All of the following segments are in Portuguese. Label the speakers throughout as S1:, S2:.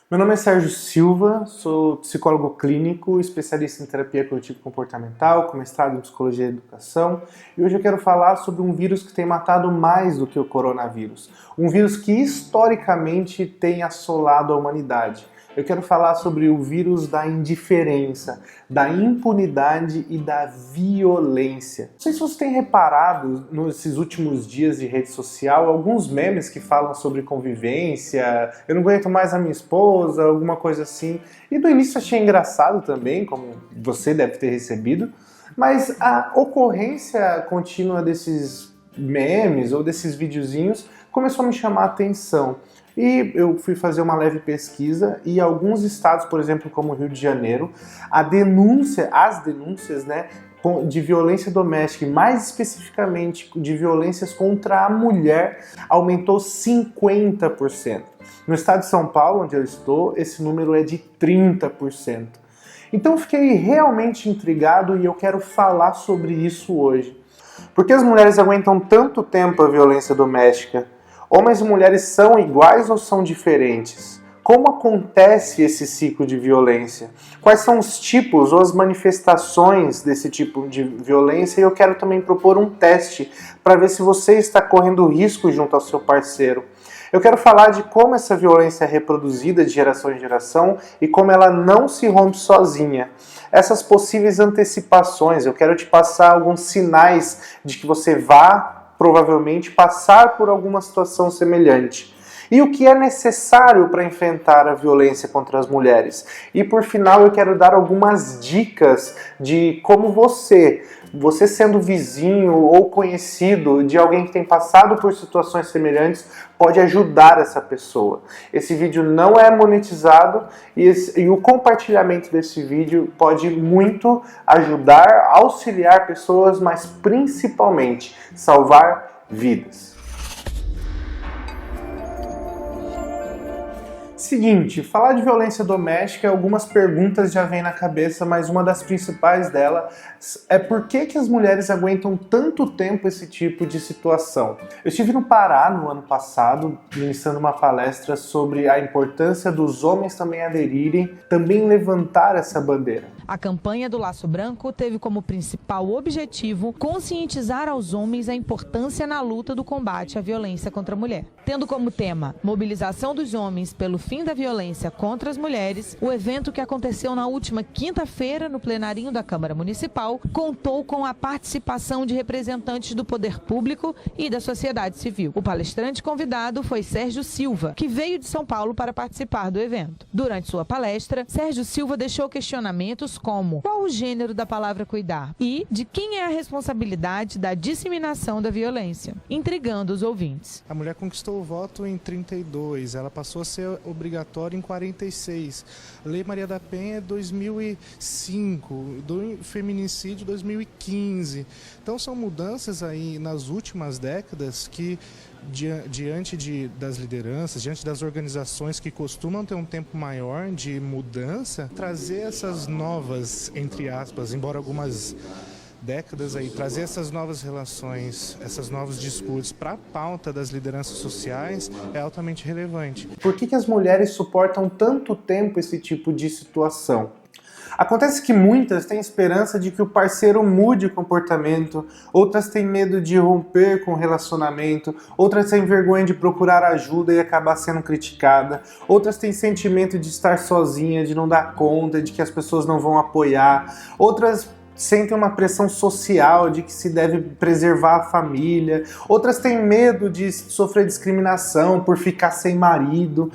S1: Meu nome é Sérgio Silva, sou psicólogo clínico, especialista em terapia cognitivo-comportamental, com mestrado em psicologia e educação, e hoje eu quero falar sobre um vírus que tem matado mais do que o coronavírus, um vírus que historicamente tem assolado a humanidade. Eu quero falar sobre o vírus da indiferença, da impunidade e da violência. Não sei se você tem reparado nesses últimos dias de rede social alguns memes que falam sobre convivência, eu não aguento mais a minha esposa, alguma coisa assim. E no início achei engraçado também, como você deve ter recebido, mas a ocorrência contínua desses memes ou desses videozinhos começou a me chamar a atenção. E eu fui fazer uma leve pesquisa e alguns estados, por exemplo, como o Rio de Janeiro, as denúncias, de violência doméstica, e mais especificamente de violências contra a mulher, aumentou 50%. No estado de São Paulo, onde eu estou, esse número é de 30%. Então eu fiquei realmente intrigado e eu quero falar sobre isso hoje. Por que as mulheres aguentam tanto tempo a violência doméstica? Homens e mulheres são iguais ou são diferentes? Como acontece esse ciclo de violência? Quais são os tipos ou as manifestações desse tipo de violência? E eu quero também propor um teste para ver se você está correndo risco junto ao seu parceiro. Eu quero falar de como essa violência é reproduzida de geração em geração e como ela não se rompe sozinha. Essas possíveis antecipações, eu quero te passar alguns sinais de que você vá provavelmente passar por alguma situação semelhante. E o que é necessário para enfrentar a violência contra as mulheres? E por final eu quero dar algumas dicas de como você sendo vizinho ou conhecido de alguém que tem passado por situações semelhantes, pode ajudar essa pessoa. Esse vídeo não é monetizado e o compartilhamento desse vídeo pode muito ajudar, auxiliar pessoas, mas principalmente salvar vidas. Seguinte, falar de violência doméstica, algumas perguntas já vêm na cabeça, mas uma das principais delas é por que as mulheres aguentam tanto tempo esse tipo de situação. Eu estive no Pará no ano passado, ministrando uma palestra sobre a importância dos homens também aderirem, também levantar essa bandeira.
S2: A campanha do Laço Branco teve como principal objetivo conscientizar aos homens a importância na luta do combate à violência contra a mulher. Tendo como tema mobilização dos homens pelo fim da violência contra as mulheres, o evento que aconteceu na última quinta-feira no plenarinho da Câmara Municipal contou com a participação de representantes do poder público e da sociedade civil. O palestrante convidado foi Sérgio Silva, que veio de São Paulo para participar do evento. Durante sua palestra, Sérgio Silva deixou questionamentos como: qual o gênero da palavra cuidar? E de quem é a responsabilidade da disseminação da violência? Intrigando os ouvintes.
S3: A mulher conquistou o voto em 32, ela passou a ser obrigatória em 46. Lei Maria da Penha é 2005, do feminicídio 2015. Então são mudanças aí nas últimas décadas que diante das lideranças, diante das organizações que costumam ter um tempo maior de mudança, trazer essas novas, entre aspas, embora algumas décadas aí, trazer essas novas relações, esses novos discursos para a pauta das lideranças sociais é altamente relevante.
S1: Por que as mulheres suportam tanto tempo esse tipo de situação? Acontece que muitas têm esperança de que o parceiro mude o comportamento, outras têm medo de romper com o relacionamento, outras têm vergonha de procurar ajuda e acabar sendo criticada, outras têm sentimento de estar sozinha, de não dar conta, de que as pessoas não vão apoiar, outras sentem uma pressão social de que se deve preservar a família, outras têm medo de sofrer discriminação por ficar sem marido,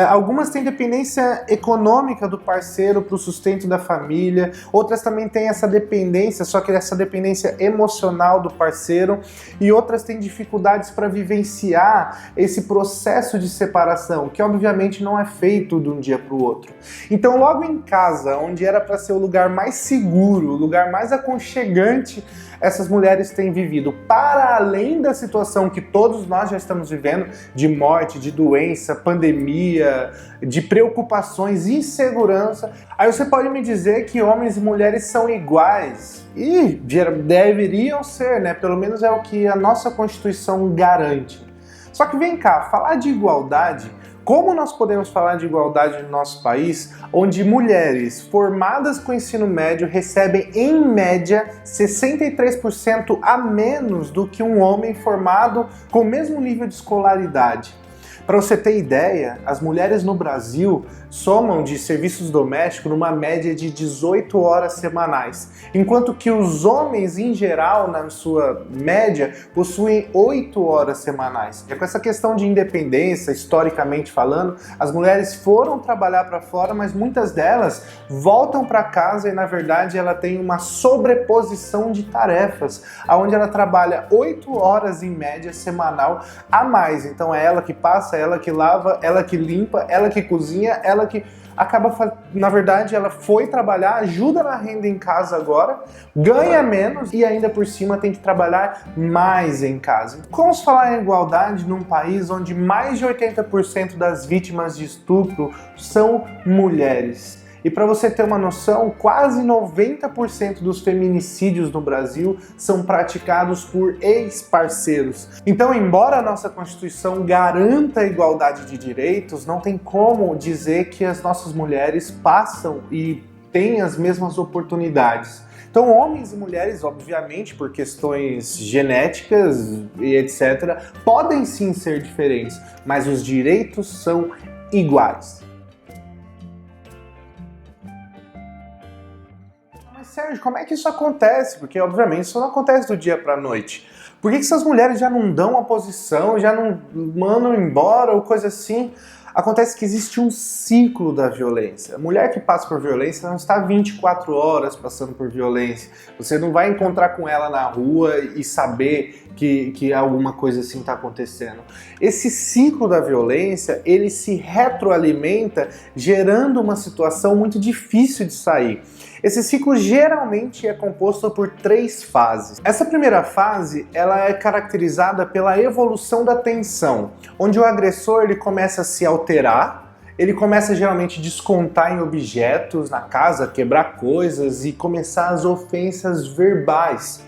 S1: algumas têm dependência econômica do parceiro para o sustento da família, outras também têm essa dependência, só que essa dependência emocional do parceiro, e outras têm dificuldades para vivenciar esse processo de separação, que obviamente não é feito de um dia para o outro. Então logo em casa, onde era para ser o lugar mais seguro, o lugar mais aconchegante, essas mulheres têm vivido, para além da situação que todos nós já estamos vivendo, de morte, de doença, pandemia, de preocupações, insegurança. Aí você pode me dizer que homens e mulheres são iguais, e deveriam ser, né? Pelo menos é o que a nossa Constituição garante. Só que vem cá, falar de igualdade Como nós podemos falar de igualdade no nosso país, onde mulheres formadas com ensino médio recebem, em média, 63% a menos do que um homem formado com o mesmo nível de escolaridade? Para você ter ideia, as mulheres no Brasil somam de serviços domésticos numa média de 18 horas semanais, enquanto que os homens, em geral, na sua média, possuem 8 horas semanais. E com essa questão de independência, historicamente falando, as mulheres foram trabalhar para fora, mas muitas delas voltam para casa e, na verdade, ela tem uma sobreposição de tarefas, onde ela trabalha 8 horas em média semanal a mais. Então é ela que passa, ela que lava, ela que limpa, ela que cozinha, ela que acaba, na verdade, ela foi trabalhar, ajuda na renda em casa agora, ganha menos e ainda por cima tem que trabalhar mais em casa. Como se falar em igualdade num país onde mais de 80% das vítimas de estupro são mulheres? E para você ter uma noção, quase 90% dos feminicídios no Brasil são praticados por ex-parceiros. Então, embora a nossa Constituição garanta a igualdade de direitos, não tem como dizer que as nossas mulheres passam e têm as mesmas oportunidades. Então, homens e mulheres, obviamente, por questões genéticas e etc., podem sim ser diferentes, mas os direitos são iguais. Sérgio, como é que isso acontece? Porque, obviamente, isso não acontece do dia para a noite. Por que essas mulheres já não dão a posição, já não mandam embora ou coisa assim? Acontece que existe um ciclo da violência. A mulher que passa por violência não está 24 horas passando por violência. Você não vai encontrar com ela na rua e saber que alguma coisa assim está acontecendo. Esse ciclo da violência, ele se retroalimenta, gerando uma situação muito difícil de sair. Esse ciclo geralmente é composto por 3 fases. Essa primeira fase, ela é caracterizada pela evolução da tensão, onde o agressor ele começa a se alterar, ele começa geralmente a descontar em objetos na casa, quebrar coisas e começar as ofensas verbais.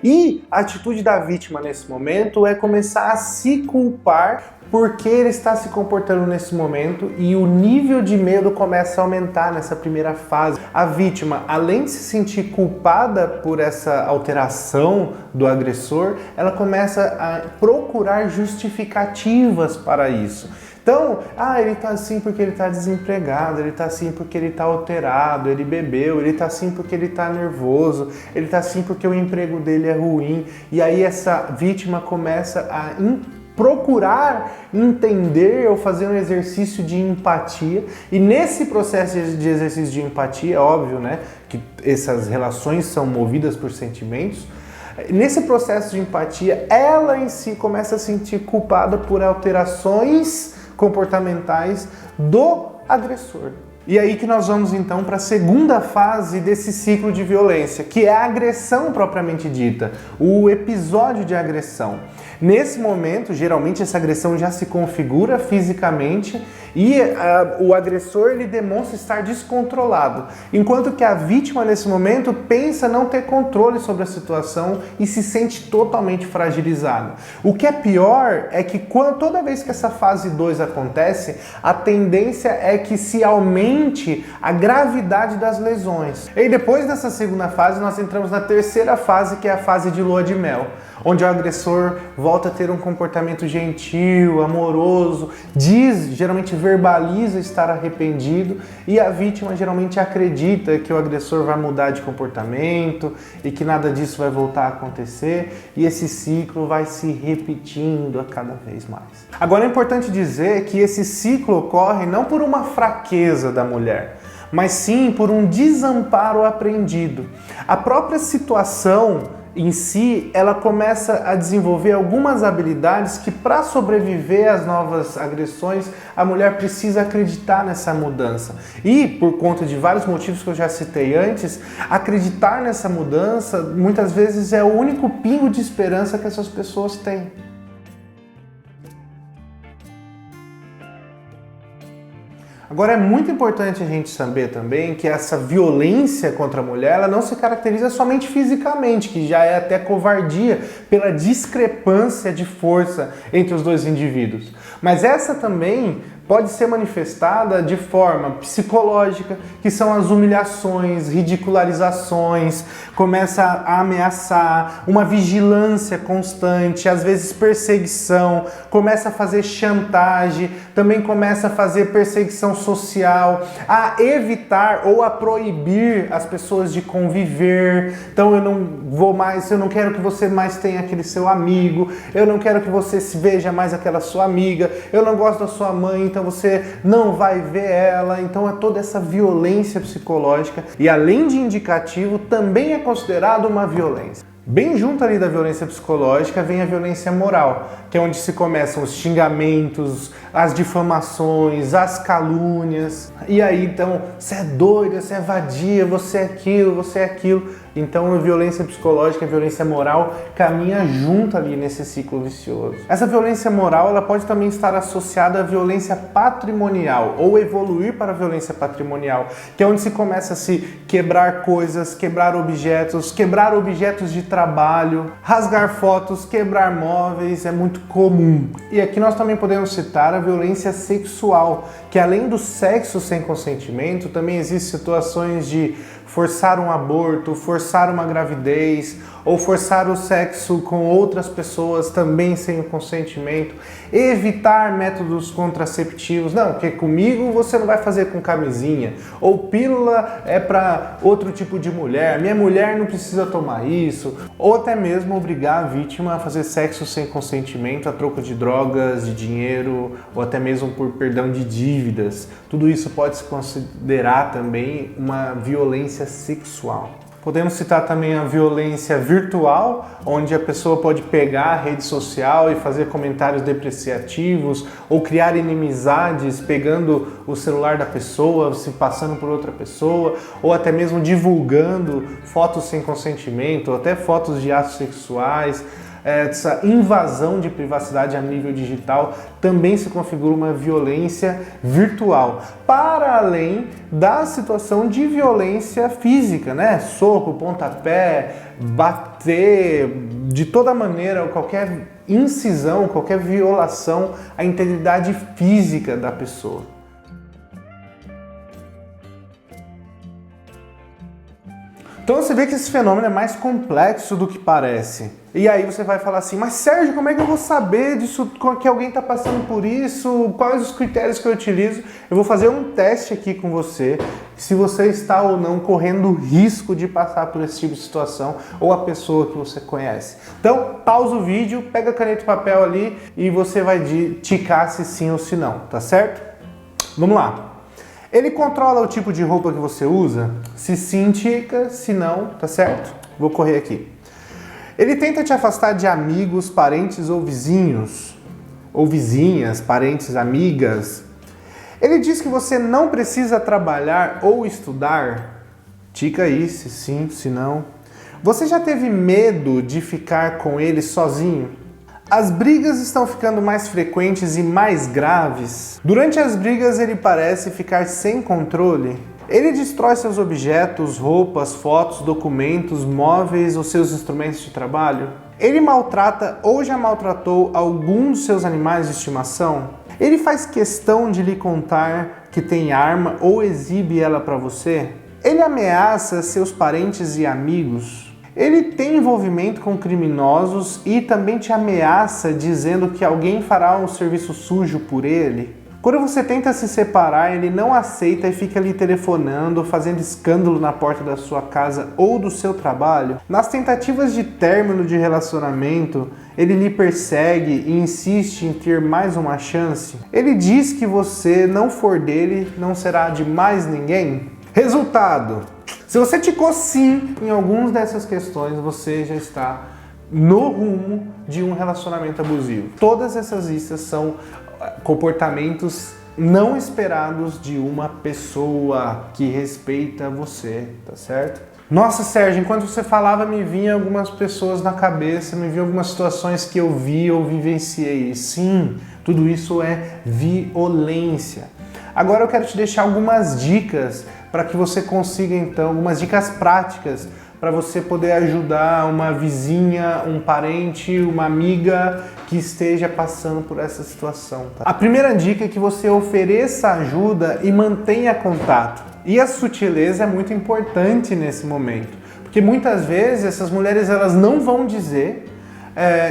S1: E a atitude da vítima nesse momento é começar a se culpar porque ele está se comportando nesse momento e o nível de medo começa a aumentar nessa primeira fase. A vítima, além de se sentir culpada por essa alteração do agressor, ela começa a procurar justificativas para isso. Então, ele tá assim porque ele tá desempregado, ele tá assim porque ele tá alterado, ele bebeu, ele tá assim porque ele tá nervoso, ele tá assim porque o emprego dele é ruim. E aí essa vítima começa a procurar entender ou fazer um exercício de empatia. E nesse processo de exercício de empatia, é óbvio, né, que essas relações são movidas por sentimentos. Nesse processo de empatia, ela em si começa a se sentir culpada por alterações comportamentais do agressor. E aí que nós vamos então para a segunda fase desse ciclo de violência, que é a agressão propriamente dita, o episódio de agressão. Nesse momento, geralmente essa agressão já se configura fisicamente e o agressor ele demonstra estar descontrolado, enquanto que a vítima nesse momento pensa não ter controle sobre a situação e se sente totalmente fragilizada. O que é pior é que toda vez que essa fase 2 acontece, a tendência é que se aumente a gravidade das lesões. E depois dessa segunda fase, nós entramos na terceira fase, que é a fase de lua de mel, onde o agressor volta a ter um comportamento gentil, amoroso, geralmente verbaliza estar arrependido e a vítima geralmente acredita que o agressor vai mudar de comportamento e que nada disso vai voltar a acontecer e esse ciclo vai se repetindo a cada vez mais. Agora é importante dizer que esse ciclo ocorre não por uma fraqueza da mulher, mas sim por um desamparo aprendido. A própria situação em si, ela começa a desenvolver algumas habilidades que, para sobreviver às novas agressões, a mulher precisa acreditar nessa mudança. E, por conta de vários motivos que eu já citei antes, acreditar nessa mudança, muitas vezes, é o único pingo de esperança que essas pessoas têm. Agora é muito importante a gente saber também que essa violência contra a mulher ela não se caracteriza somente fisicamente, que já é até covardia pela discrepância de força entre os dois indivíduos. Mas essa também pode ser manifestada de forma psicológica, que são as humilhações, ridicularizações, começa a ameaçar, uma vigilância constante, às vezes perseguição, começa a fazer chantagem, também começa a fazer perseguição social, a evitar ou a proibir as pessoas de conviver. Então eu não quero que você mais tenha aquele seu amigo, eu não quero que você se veja mais aquela sua amiga, eu não gosto da sua mãe, então você não vai ver ela. Então é toda essa violência psicológica e, além de indicativo, também é considerado uma violência. Bem junto ali da violência psicológica vem a violência moral, que é onde se começam os xingamentos, as difamações, as calúnias. E aí então, você é doida, você é vadia, você é aquilo, você é aquilo. Então a violência psicológica e a violência moral caminha junto ali nesse ciclo vicioso. Essa violência moral ela pode também estar associada à violência patrimonial ou evoluir para a violência patrimonial, que é onde se começa a se quebrar coisas, quebrar objetos de trabalho, rasgar fotos, quebrar móveis, é muito comum. E aqui nós também podemos citar a violência sexual, que além do sexo sem consentimento, também existem situações de forçar um aborto, forçar uma gravidez ou forçar o sexo com outras pessoas também sem o consentimento, evitar métodos contraceptivos, não, porque comigo você não vai fazer com camisinha, ou pílula é para outro tipo de mulher, minha mulher não precisa tomar isso, ou até mesmo obrigar a vítima a fazer sexo sem consentimento a troco de drogas, de dinheiro, ou até mesmo por perdão de dívidas. Tudo isso pode se considerar também uma violência sexual. Podemos citar também a violência virtual, onde a pessoa pode pegar a rede social e fazer comentários depreciativos ou criar inimizades pegando o celular da pessoa, se passando por outra pessoa, ou até mesmo divulgando fotos sem consentimento, ou até fotos de atos sexuais. Essa invasão de privacidade a nível digital também se configura uma violência virtual, para além da situação de violência física, né? Soco, pontapé, bater, de toda maneira, qualquer incisão, qualquer violação à integridade física da pessoa. Então você vê que esse fenômeno é mais complexo do que parece. E aí você vai falar assim, mas Sérgio, como é que eu vou saber disso, que alguém está passando por isso? Quais os critérios que eu utilizo? Eu vou fazer um teste aqui com você, se você está ou não correndo risco de passar por esse tipo de situação, ou a pessoa que você conhece. Então, pausa o vídeo, pega caneta e papel ali e você vai ticar se sim ou se não, tá certo? Vamos lá. Ele controla o tipo de roupa que você usa? Se sim, tica, se não, tá certo? Vou correr aqui. Ele tenta te afastar de amigos, parentes ou vizinhos? Ou vizinhas, parentes, amigas? Ele diz que você não precisa trabalhar ou estudar? Tica aí, se sim, se não. Você já teve medo de ficar com ele sozinho? As brigas estão ficando mais frequentes e mais graves. Durante as brigas ele parece ficar sem controle. Ele destrói seus objetos, roupas, fotos, documentos, móveis ou seus instrumentos de trabalho. Ele maltrata ou já maltratou algum dos seus animais de estimação. Ele faz questão de lhe contar que tem arma ou exibe ela para você. Ele ameaça seus parentes e amigos. Ele tem envolvimento com criminosos e também te ameaça dizendo que alguém fará um serviço sujo por ele. Quando você tenta se separar, ele não aceita e fica lhe telefonando, fazendo escândalo na porta da sua casa ou do seu trabalho. Nas tentativas de término de relacionamento, ele lhe persegue e insiste em ter mais uma chance. Ele diz que você não for dele, não será de mais ninguém. Resultado: se você ticou sim em algumas dessas questões, você já está no rumo de um relacionamento abusivo. Todas essas listas são comportamentos não esperados de uma pessoa que respeita você, tá certo? Nossa, Sérgio, enquanto você falava, me vinham algumas pessoas na cabeça, me vinham algumas situações que eu vi ou vivenciei. Sim, tudo isso é violência. Agora eu quero te deixar algumas dicas para que você consiga, então, algumas dicas práticas para você poder ajudar uma vizinha, um parente, uma amiga que esteja passando por essa situação. Tá? A primeira dica é que você ofereça ajuda e mantenha contato. E a sutileza é muito importante nesse momento, porque muitas vezes essas mulheres elas não vão dizer,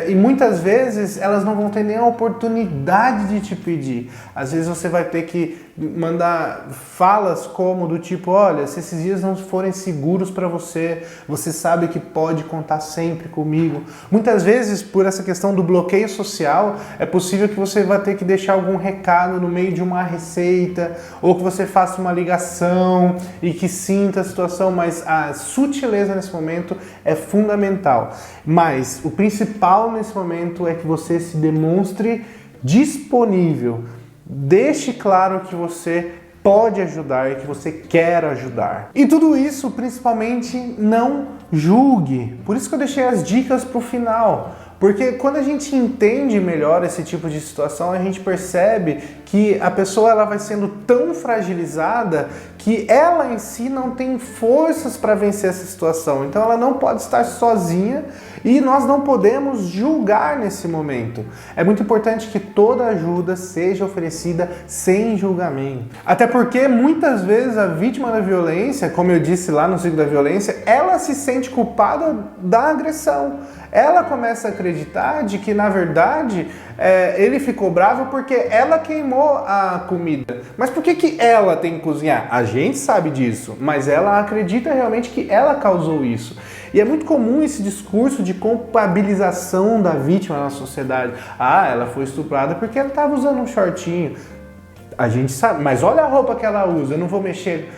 S1: e muitas vezes elas não vão ter nem a oportunidade de te pedir. Às vezes você vai ter que mandar falas como do tipo, olha, se esses dias não forem seguros para você, você sabe que pode contar sempre comigo. Muitas vezes, por essa questão do bloqueio social, é possível que você vá ter que deixar algum recado no meio de uma receita, ou que você faça uma ligação e que sinta a situação, mas a sutileza nesse momento é fundamental. Mas o principal nesse momento é que você se demonstre disponível. Deixe claro que você pode ajudar e que você quer ajudar. E tudo isso, principalmente, não julgue. Por isso que eu deixei as dicas para o final. Porque quando a gente entende melhor esse tipo de situação, a gente percebe que a pessoa ela vai sendo tão fragilizada que ela em si não tem forças para vencer essa situação. Então ela não pode estar sozinha e nós não podemos julgar nesse momento. É muito importante que toda ajuda seja oferecida sem julgamento. Até porque muitas vezes a vítima da violência, como eu disse lá no ciclo da violência, ela se sente culpada da agressão. Ela começa a acreditar de que, na verdade, ele ficou bravo porque ela queimou a comida. Mas por que ela tem que cozinhar? A gente sabe disso, mas ela acredita realmente que ela causou isso. E é muito comum esse discurso de culpabilização da vítima na sociedade. Ah, ela foi estuprada porque ela estava usando um shortinho. A gente sabe, mas olha a roupa que ela usa, eu não vou mexer.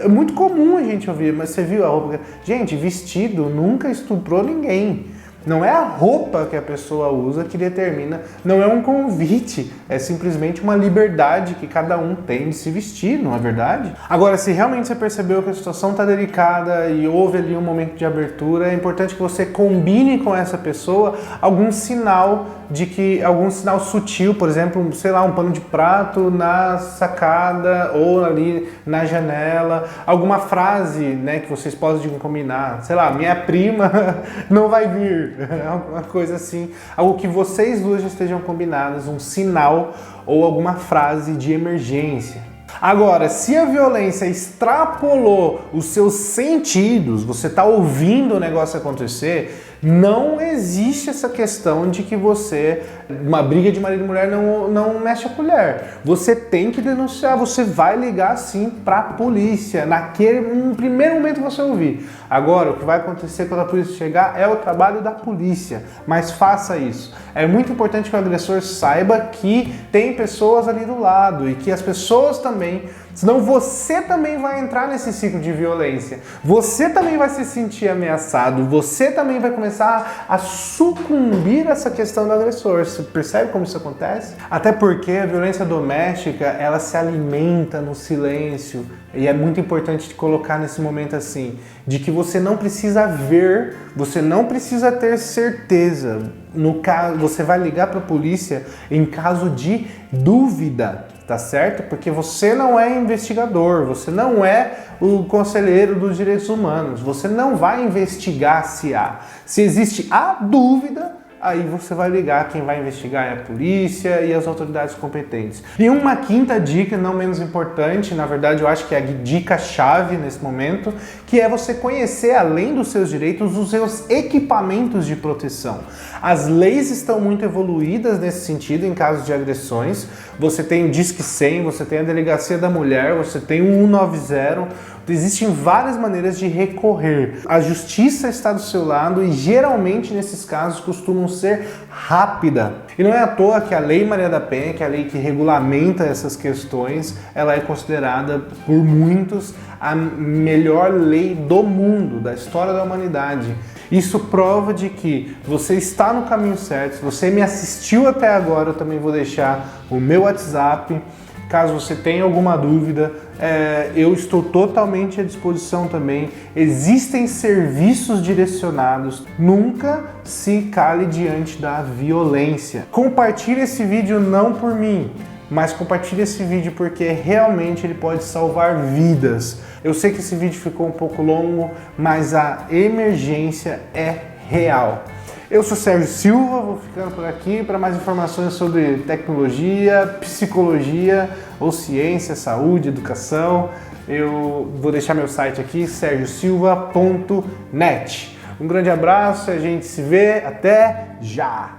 S1: É muito comum a gente ouvir, mas você viu a roupa? Gente, vestido nunca estuprou ninguém. Não é a roupa que a pessoa usa que determina, não é um convite, é simplesmente uma liberdade que cada um tem de se vestir, não é verdade? Agora, se realmente você percebeu que a situação está delicada e houve ali um momento de abertura, é importante que você combine com essa pessoa algum sinal sutil, por exemplo, sei lá, um pano de prato na sacada ou ali na janela, alguma frase, né, que vocês possam combinar, sei lá, minha prima não vai vir, alguma coisa assim, algo que vocês duas já estejam combinadas, um sinal ou alguma frase de emergência. Agora, se a violência extrapolou os seus sentidos, você está ouvindo o negócio acontecer, não existe essa questão de que uma briga de marido e mulher não mexe a colher. Você tem que denunciar, você vai ligar sim para a polícia, no primeiro momento que você ouvir. Agora, o que vai acontecer quando a polícia chegar é o trabalho da polícia, mas faça isso. É muito importante que o agressor saiba que tem pessoas ali do lado e que as pessoas também, senão você também vai entrar nesse ciclo de violência. Você também vai se sentir ameaçado, você também vai começar a sucumbir a essa questão do agressor. Você percebe como isso acontece? Até porque a violência doméstica, ela se alimenta no silêncio. E é muito importante te colocar nesse momento assim, de que você não precisa ver, você não precisa ter certeza. No caso, você vai ligar para a polícia em caso de dúvida, tá certo? Porque você não é investigador, você não é o conselheiro dos direitos humanos, você não vai investigar se há. Se existe a dúvida, aí você vai ligar, quem vai investigar é a polícia e as autoridades competentes. E uma quinta dica, não menos importante, na verdade eu acho que é a dica-chave nesse momento, que é você conhecer, além dos seus direitos, os seus equipamentos de proteção. As leis estão muito evoluídas nesse sentido, em casos de agressões. Você tem o Disque 100, você tem a Delegacia da Mulher, você tem o 190, existem várias maneiras de recorrer. A justiça está do seu lado e geralmente nesses casos costumam ser rápida. E não é à toa que a Lei Maria da Penha, que é a lei que regulamenta essas questões, ela é considerada por muitos a melhor lei do mundo, da história da humanidade. Isso prova de que você está no caminho certo. Se você me assistiu até agora, eu também vou deixar o meu WhatsApp. Caso você tenha alguma dúvida, eu estou totalmente à disposição também. Existem serviços direcionados. Nunca se cale diante da violência. Compartilhe esse vídeo não por mim, mas compartilhe esse vídeo porque realmente ele pode salvar vidas. Eu sei que esse vídeo ficou um pouco longo, mas a emergência é real. Eu sou Sérgio Silva, vou ficando por aqui. Para mais informações sobre tecnologia, psicologia ou ciência, saúde, educação, eu vou deixar meu site aqui, sergiosilva.net. Um grande abraço e a gente se vê até já!